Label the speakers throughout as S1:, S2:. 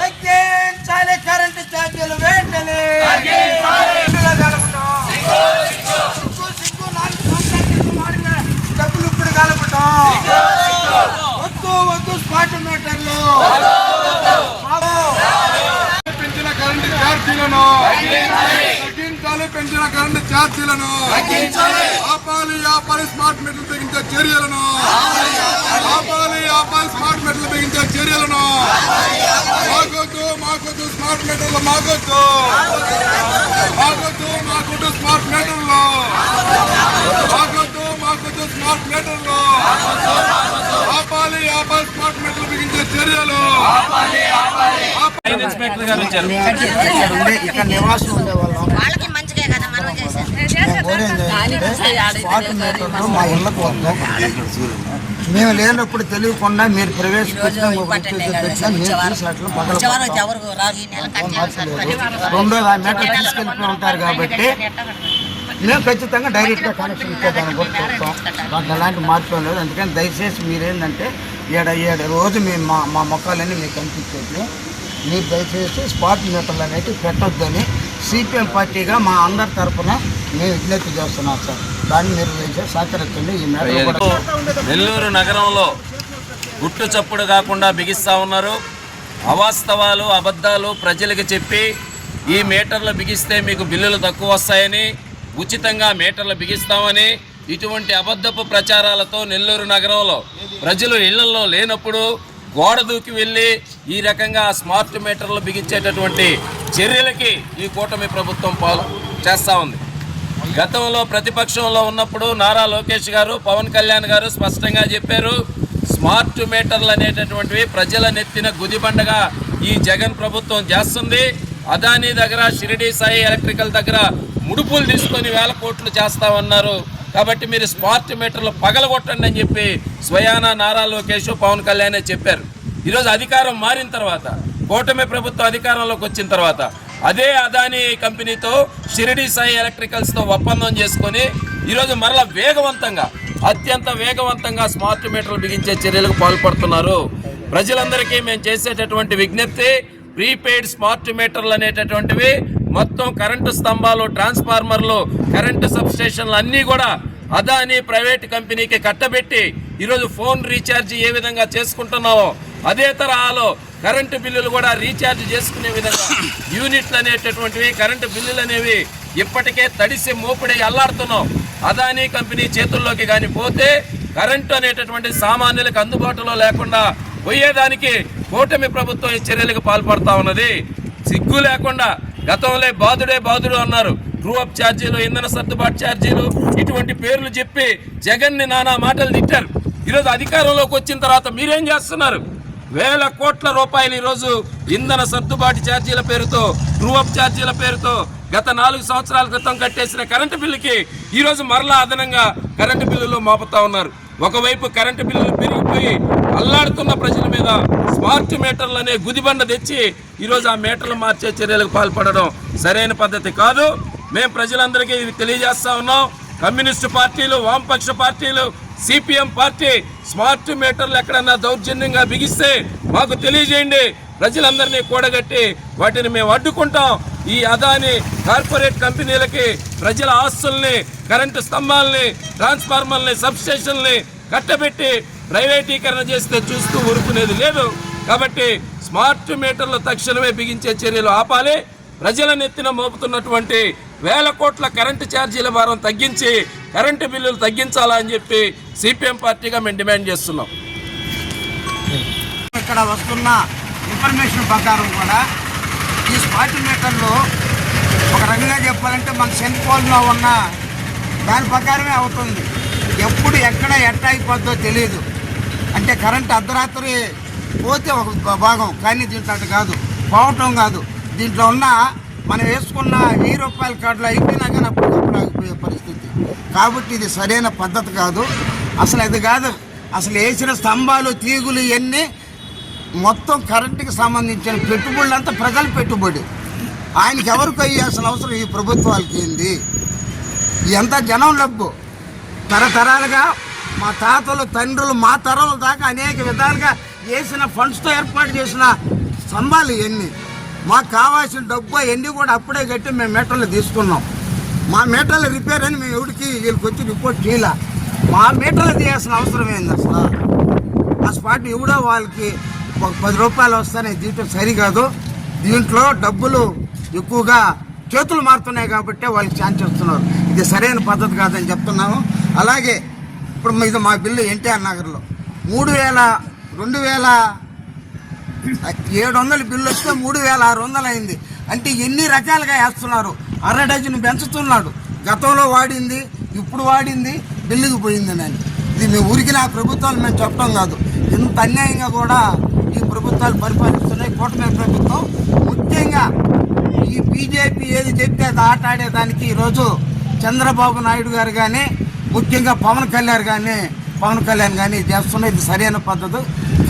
S1: తగ్గించాలి కరెంటు ఛార్జీలు వెంటనే. డబ్బులు ఇప్పుడు కలపటం వద్దు స్మార్ట్ మీటర్లు.
S2: పెంచిన కరెంటు ఛార్జీలను తగ్గించాలి, పెంచిన కరెంటు ఛార్జీలను ఆపాలి స్మార్ట్ మీటర్లు తగ్గించే చర్యలను ఆపాలి స్మార్ట్ మీటర్లు తగ్గించే చర్యలను మాకొద్దు స్మార్ట్ మీటర్లు మాకొద్దు స్మార్ట్ మీటర్లు మాకొద్దు స్మార్ట్ మీటర్లు ఆపాలి స్మార్ట్ మీటర్లు బిగించే చర్యలు.
S1: ఇక్కడ నివాసం ఉండేవాళ్ళం మా ఇళ్ళకు వద్దాం. మేము లేనప్పుడు తెలియకుండా మీరు ప్రవేశపెట్టిన రెండో మీటర్ తీసుకెళ్ళి ఉంటారు కాబట్టి మేము ఖచ్చితంగా డైరెక్ట్గా కనెక్షన్ ఇచ్చేదాన్ని కూడా చూస్తాం. అలాంటి మార్పు లేదు. అందుకని దయచేసి మీరేంటంటే ఏడు రోజు మేము మా మొక్కలన్నీ మీకు కనిపించేది. మీరు దయచేసి స్పాట్ మీటర్లు అనేవి పెట్టొద్దని సిపిఎం పార్టీగా మా అందరి తరఫున మేము విజ్ఞప్తి చేస్తున్నాం సార్. దాన్ని మీరు దయచేసి సహకరించండి. ఈ మేటర్
S3: నెల్లూరు నగరంలో గుట్టు చప్పుడు కాకుండా బిగిస్తూ ఉన్నారు. అవాస్తవాలు అబద్ధాలు ప్రజలకు చెప్పి ఈ మీటర్లు బిగిస్తే మీకు బిల్లులు తక్కువ వస్తాయని, ఉచితంగా మీటర్లు బిగిస్తామని ఇటువంటి అబద్ధపు ప్రచారాలతో నెల్లూరు నగరంలో ప్రజలు ఇళ్లలో లేనప్పుడు గోడ దూకి వెళ్ళి ఈ రకంగా స్మార్ట్ మీటర్లు బిగించేటటువంటి చర్యలకి ఈ కూటమి ప్రభుత్వం చేస్తూ ఉంది. గతంలో ప్రతిపక్షంలో ఉన్నప్పుడు నారా లోకేష్ గారు, పవన్ కళ్యాణ్ గారు స్పష్టంగా చెప్పారు, స్మార్ట్ మీటర్లు అనేటటువంటివి ప్రజల నెత్తిన గుదిబండగా ఈ జగన్ ప్రభుత్వం చేస్తుంది. అదానీ దగ్గర, షిరిడి సాయి ఎలక్ట్రికల్ దగ్గర ముడుపులు తీసుకొని 1000 కోట్లు చేస్తామన్నారు. కాబట్టి మీరు స్మార్ట్ మీటర్లు పగలగొట్టండి అని చెప్పి స్వయానా నారా లోకేష్, పవన్ కళ్యాణ్ చెప్పారు. ఈరోజు అధికారం మారిన తర్వాత, కూటమి ప్రభుత్వం అధికారంలోకి వచ్చిన తర్వాత అదే అదానీ కంపెనీతో షిరిడి సాయి ఎలక్ట్రికల్స్తో ఒప్పందం చేసుకొని ఈరోజు మరలా అత్యంత వేగవంతంగా స్మార్ట్ మీటర్లు బిగించే చర్యలకు పాల్పడుతున్నారు. ప్రజలందరికీ మేము చేసేటటువంటి విజ్ఞప్తి, ప్రీపెయిడ్ స్మార్ట్ మీటర్లు అనేటటువంటివి మొత్తం కరెంటు స్తంభాలు, ట్రాన్స్ఫార్మర్లు, కరెంటు సబ్స్టేషన్లు అన్నీ కూడా అదానీ ప్రైవేట్ కంపెనీకి కట్టబెట్టి ఈరోజు ఫోన్ రీఛార్జ్ ఏ విధంగా చేసుకుంటున్నామో అదే తరహాలో కరెంటు బిల్లులు కూడా రీఛార్జ్ చేసుకునే విధంగా యూనిట్లు అనేటటువంటివి, కరెంటు బిల్లులు అనేవి ఇప్పటికే తడిసి మోపుడే అల్లాడుతున్నాం. అదానీ కంపెనీ చేతుల్లోకి కానీ పోతే కరెంటు అనేటటువంటి సామాన్యులకు అందుబాటులో లేకుండా పోయేదానికి కూటమి ప్రభుత్వం ఈ చర్యలకు పాల్పడతా ఉన్నది. సిగ్గు లేకుండా గతంలో బాదుడు అన్నారు. ట్రూ అప్ ఛార్జీలు, ఇంధన సర్దుబాటు ఛార్జీలు, ఇటువంటి పేర్లు చెప్పి జగన్ని నానా మాటలు తిట్టారు. ఈరోజు అధికారంలోకి వచ్చిన తర్వాత మీరేం చేస్తున్నారు? 1000 కోట్ల రూపాయలు ఈరోజు ఇంధన సర్దుబాటు ఛార్జీల పేరుతో, ట్రూ అప్ ఛార్జీల పేరుతో గత 4 సంవత్సరాల క్రితం కట్టేసిన కరెంటు బిల్లుకి ఈరోజు మరలా అదనంగా కరెంటు బిల్లులు మోపుతా ఉన్నారు. ఒకవైపు కరెంటు బిల్లులు పెరిగిపోయి అల్లాడుతున్న ప్రజల మీద స్మార్ట్ మీటర్లు అనే గుదిబండ తెచ్చి ఈరోజు ఆ మీటర్లు మార్చే చర్యలకు పాల్పడడం సరైన పద్ధతి కాదు. మేము ప్రజలందరికీ ఇది తెలియజేస్తా ఉన్నాం. కమ్యూనిస్టు పార్టీలు, వామపక్ష పార్టీలు, సిపిఎం పార్టీ స్మార్ట్ మీటర్లు ఎక్కడన్నా దౌర్జన్యంగా బిగిస్తే మాకు తెలియజేయండి. ప్రజలందరినీ కూడగట్టి వాటిని మేము అడ్డుకుంటాం. ఈ అదానీ కార్పొరేట్ కంపెనీలకి ప్రజల ఆస్తుల్ని, కరెంటు స్తంభాలని, ట్రాన్స్ఫార్మర్లని, సబ్స్టేషన్లని కట్టబెట్టి ప్రైవేటీకరణ చేస్తే చూస్తూ ఊరుకునేది లేదు. కాబట్టి స్మార్ట్ మీటర్లు తక్షణమే బిగించే చర్యలు ఆపాలి. ప్రజల నెత్తిన మోపుతున్నటువంటి 1000 కోట్ల కరెంటు ఛార్జీల భారం తగ్గించి కరెంటు బిల్లులు తగ్గించాలా అని చెప్పి సిపిఎం పార్టీగా మేము డిమాండ్ చేస్తున్నాం.
S1: ఇక్కడ వస్తున్న ఇన్ఫర్మేషన్ ప్రకారం కూడా ఈ స్మార్ట్ మీటర్లు ఒక రకంగా చెప్పాలంటే మన సెల్ ఫోన్లో ఉన్న దాని ప్రకారమే అవుతుంది. ఎప్పుడు ఎక్కడ ఎట్ట అయిపోద్దో తెలియదు. అంటే కరెంట్ అర్ధరాత్రి పోతే ఒక భాగం, కానీ దీంట్లో అటు కాదు, పోవటం కాదు. దీంట్లో ఉన్న మనం వేసుకున్న 1000 రూపాయల కార్డులు అయిపోయినా కానీ అప్పటికప్పుడు ఆగిపోయే పరిస్థితి. కాబట్టి ఇది సరైన పద్ధతి కాదు. అసలు అది కాదు, అసలు వేసిన స్తంభాలు, తీగులు ఇవన్నీ మొత్తం కరెంటుకి సంబంధించిన పెట్టుబడులంతా ప్రజల పెట్టుబడి. ఆయనకి ఎవరికి అయ్యాల్సిన అవసరం ఈ ప్రభుత్వాలకి ఏంది? ఎంత జనం డబ్బు తరతరాలుగా మా తాతలు, తండ్రులు, మా తరాల దాకా అనేక విధాలుగా వేసిన ఫండ్స్తో ఏర్పాటు చేసిన స్తంభాలు ఇవన్నీ. మాకు కావాల్సిన డబ్బు అవన్నీ కూడా అప్పుడే కట్టి మేము మీటర్లు తీసుకున్నాం. మా మీటర్లు రిపేర్ అని మేము ఎవరికి వీళ్ళకి వచ్చి రిపోర్ట్ చేయాల. మా మీటర్లు తీయాల్సిన అవసరం ఏంది అసలు? ఆ స్పాట్ ఎవడో వాళ్ళకి ఒక 10 రూపాయలు వస్తానే దీంట్లో సరికాదు. దీంట్లో డబ్బులు ఎక్కువగా చేతులు మారుతున్నాయి కాబట్టి వాళ్ళకి ఛాన్స్ ఇస్తున్నారు. ఇది సరైన పద్ధతి కాదని చెప్తున్నాము. అలాగే ఇప్పుడు ఇది మా బిల్లు ఎన్టీఆర్ నగర్లో 2700 బిల్లు వస్తే 3600 అయింది. అంటే ఎన్ని రకాలుగా వేస్తున్నారు. అర డజన్ పెంచుతున్నాడు. గతంలో వాడింది, ఇప్పుడు వాడింది, బిల్లుకి పోయిందని. ఇది మీ ఊరికి నా ప్రభుత్వాలు మేము చెప్పడం కాదు. ఇంత అన్యాయంగా కూడా ఈ ప్రభుత్వాలు పరిపాలిస్తున్నాయి. కూటమి ప్రభుత్వం ముఖ్యంగా ఈ బీజేపీ ఏది చెప్తే అది ఆట ఆడేదానికి ఈరోజు చంద్రబాబు నాయుడు గారు కానీ, ముఖ్యంగా పవన్ కళ్యాణ్ కానీ చేస్తున్న ఇది సరైన పద్ధతి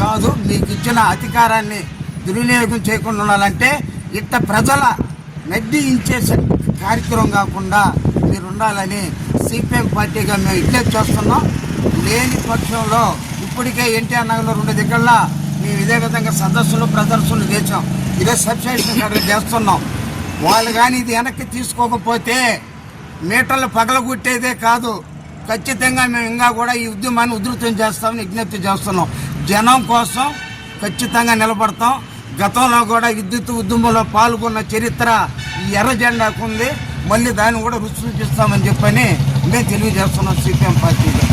S1: కాదు. మీకు ఇచ్చిన అధికారాన్ని దుర్వినియోగం చేయకుండా ఉండాలంటే ఇట్ట ప్రజల నడ్డించే కార్యక్రమం కాకుండా మీరు ఉండాలని సిపిఎం పార్టీగా మేము విజ్ఞప్తి చేస్తున్నాం. లేని పక్షంలో ఇప్పటికే ఎన్టీఆర్ నగర్లో 2 దగ్గరలో మేము ఇదే విధంగా సదస్సులు ప్రదర్శనలు చేసాం. ఇదే సబ్స్టేషన్ అక్కడ చేస్తున్నాం. వాళ్ళు కానీ ఇది వెనక్కి తీసుకోకపోతే మీటర్లు పగలగొట్టేదే కాదు, ఖచ్చితంగా మేము ఇంకా కూడా ఈ ఉద్యమాన్ని ఉధృతం చేస్తామని విజ్ఞప్తి చేస్తున్నాం. జనం కోసం ఖచ్చితంగా నిలబడతాం. గతంలో కూడా విద్యుత్ ఉద్యమంలో పాల్గొన్న చరిత్ర ఈ ఎర్ర జెండాకు ఉంది. మళ్ళీ దాన్ని కూడా రుచి చూపిస్తామని చెప్పని మేము తెలియజేస్తున్నాం సిపిఎం పార్టీలో.